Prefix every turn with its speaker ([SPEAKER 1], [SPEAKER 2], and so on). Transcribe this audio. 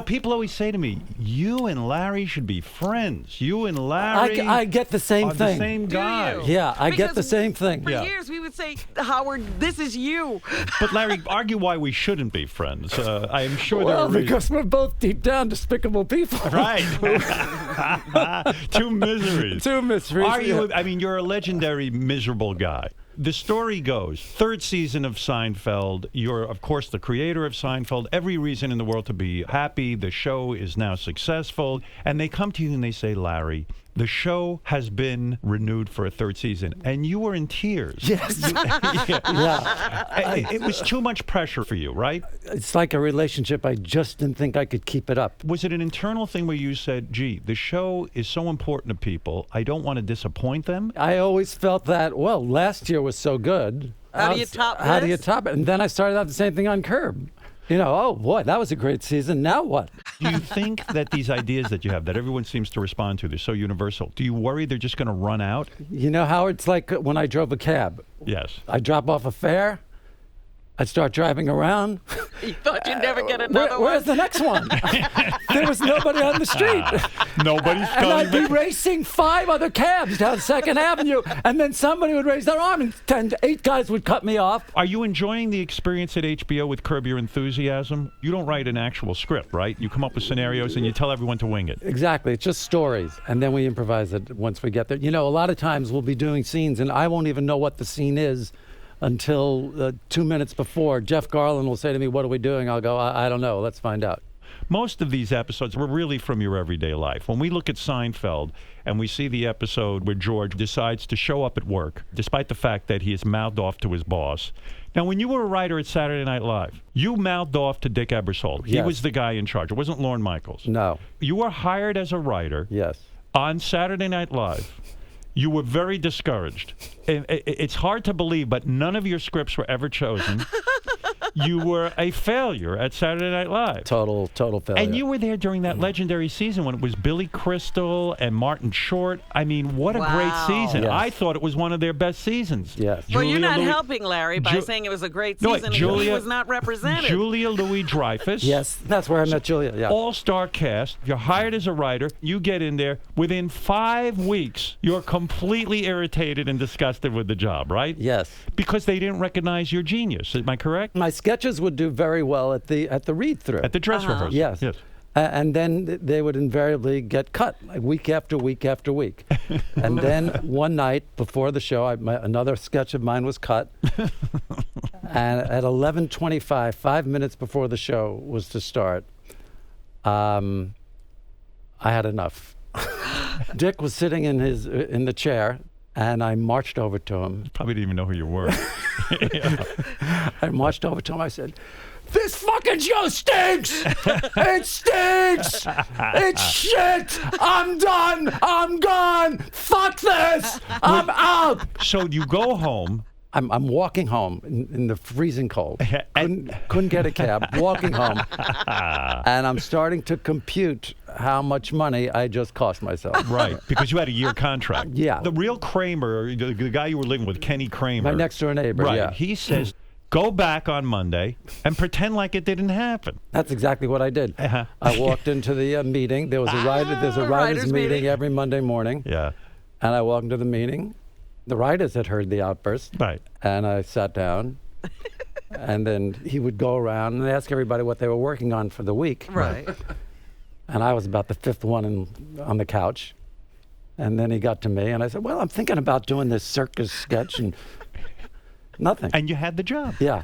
[SPEAKER 1] People always say to me, you and Larry should be friends. You and Larry
[SPEAKER 2] I get the same
[SPEAKER 1] are
[SPEAKER 2] thing.
[SPEAKER 1] the same guy.
[SPEAKER 3] Do you?
[SPEAKER 2] Yeah, I get
[SPEAKER 3] Because
[SPEAKER 2] the same thing.
[SPEAKER 3] For years, we would say, Howard, this is you.
[SPEAKER 1] But Larry, argue why we shouldn't be friends. I am sure there are reasons.
[SPEAKER 2] Because we're both deep down despicable people.
[SPEAKER 1] Right. Two miseries.
[SPEAKER 2] Two miseries.
[SPEAKER 1] Are you? I mean, you're a legendary miserable guy. The story goes, third season of Seinfeld. You're, of course, the creator of Seinfeld. Every reason in the world to be happy. The show is now successful. And they come to you and they say, Larry, the show has been renewed for a third season. And you were in tears.
[SPEAKER 2] Yes.
[SPEAKER 1] It was too much pressure for you, right?
[SPEAKER 2] It's like a relationship. I just didn't think I could keep it up.
[SPEAKER 1] Was it an internal thing where you said, gee, the show is so important to people, I don't want to disappoint them?
[SPEAKER 2] I always felt that, well, last year was so good.
[SPEAKER 3] How do you top
[SPEAKER 2] How do you
[SPEAKER 3] this?
[SPEAKER 2] top it? And then I started out the same thing on Curb. Oh, boy, that was a great season. Now what?
[SPEAKER 1] Do you think that these ideas that you have, that everyone seems to respond to, they're so universal, do you worry they're just going to run out?
[SPEAKER 2] How it's like when I drove a cab.
[SPEAKER 1] Yes.
[SPEAKER 2] I drop off a fare. I'd start driving around.
[SPEAKER 3] You thought you'd never get another one?
[SPEAKER 2] Where's the next one? There was nobody on the street.
[SPEAKER 1] Nobody's
[SPEAKER 2] And I'd
[SPEAKER 1] coming.
[SPEAKER 2] be racing 5 other cabs down 2nd Avenue, and then somebody would raise their arm, and 8 guys would cut me off.
[SPEAKER 1] Are you enjoying the experience at HBO with Curb Your Enthusiasm? You don't write an actual script, right? You come up with scenarios and you tell everyone to wing it.
[SPEAKER 2] Exactly. It's just stories, and then we improvise it once we get there. A lot of times we'll be doing scenes, and I won't even know what the scene is until 2 minutes before. Jeff Garland will say to me, what are we doing? I'll go, I don't know. Let's find out.
[SPEAKER 1] Most of these episodes were really from your everyday life. When we look at Seinfeld and we see the episode where George decides to show up at work, despite the fact that he is mouthed off to his boss. Now, when you were a writer at Saturday Night Live, you mouthed off to Dick Ebersol. He
[SPEAKER 2] Yes.
[SPEAKER 1] was the guy in charge. It wasn't Lorne Michaels.
[SPEAKER 2] No.
[SPEAKER 1] You were hired as a writer
[SPEAKER 2] Yes.
[SPEAKER 1] on Saturday Night Live. You were very discouraged. It's hard to believe, but none of your scripts were ever chosen. You were a failure at Saturday Night Live.
[SPEAKER 2] Total failure.
[SPEAKER 1] And you were there during that legendary season when it was Billy Crystal and Martin Short. I mean, what a great
[SPEAKER 3] Wow.
[SPEAKER 1] season.
[SPEAKER 2] Yes.
[SPEAKER 1] I thought it was one of their best seasons.
[SPEAKER 2] Yes.
[SPEAKER 3] Well, you're
[SPEAKER 1] Julia
[SPEAKER 3] not
[SPEAKER 1] Louis-
[SPEAKER 3] helping Larry by saying it was a great
[SPEAKER 1] No,
[SPEAKER 3] season.
[SPEAKER 1] wait,
[SPEAKER 3] He
[SPEAKER 1] Julia-
[SPEAKER 3] was not represented.
[SPEAKER 1] Julia Louis-Dreyfus.
[SPEAKER 2] Yes, that's where I met Julia. Yeah.
[SPEAKER 1] All-star cast. You're hired as a writer. You get in there. Within 5 weeks, you're completely irritated and disgusted with the job, right?
[SPEAKER 2] Yes.
[SPEAKER 1] Because they didn't recognize your genius. Am I correct?
[SPEAKER 2] My sketches would do very well at the read-through.
[SPEAKER 1] At the dress rehearsal.
[SPEAKER 2] Yes.
[SPEAKER 1] Yes.
[SPEAKER 2] And then they would invariably get cut week after week after week. And then one night before the show, another sketch of mine was cut. And at 11:25, 5 minutes before the show was to start, I had enough. Dick was sitting in the chair, and I marched over to him.
[SPEAKER 1] Probably didn't even know who you were.
[SPEAKER 2] I marched over to him. I said, "This fucking show stinks! It stinks! It's shit! I'm done! I'm gone! Fuck this! I'm out!"
[SPEAKER 1] So you go home.
[SPEAKER 2] I'm walking home in the freezing cold. Couldn't get a cab. Walking home, and I'm starting to compute how much money I just cost myself.
[SPEAKER 1] Right, because you had a year contract.
[SPEAKER 2] Yeah.
[SPEAKER 1] The real Kramer, the guy you were living with, Kenny Kramer.
[SPEAKER 2] My next door neighbor.
[SPEAKER 1] Right.
[SPEAKER 2] Yeah.
[SPEAKER 1] He says, go back on Monday and pretend like it didn't happen.
[SPEAKER 2] That's exactly what I did.
[SPEAKER 1] Uh-huh.
[SPEAKER 2] I walked into the meeting. There's a writers'
[SPEAKER 3] writers'
[SPEAKER 2] meeting
[SPEAKER 3] meeting.
[SPEAKER 2] every Monday morning.
[SPEAKER 1] Yeah.
[SPEAKER 2] And I walked into the meeting. The writers had heard the outburst.
[SPEAKER 1] Right.
[SPEAKER 2] And I sat down. And then he would go around and ask everybody what they were working on for the week.
[SPEAKER 3] Right.
[SPEAKER 2] And I was about the 5th one on the couch. And then he got to me and I said, "Well, I'm thinking about doing this circus sketch," and nothing.
[SPEAKER 1] And you had the job.
[SPEAKER 2] Yeah.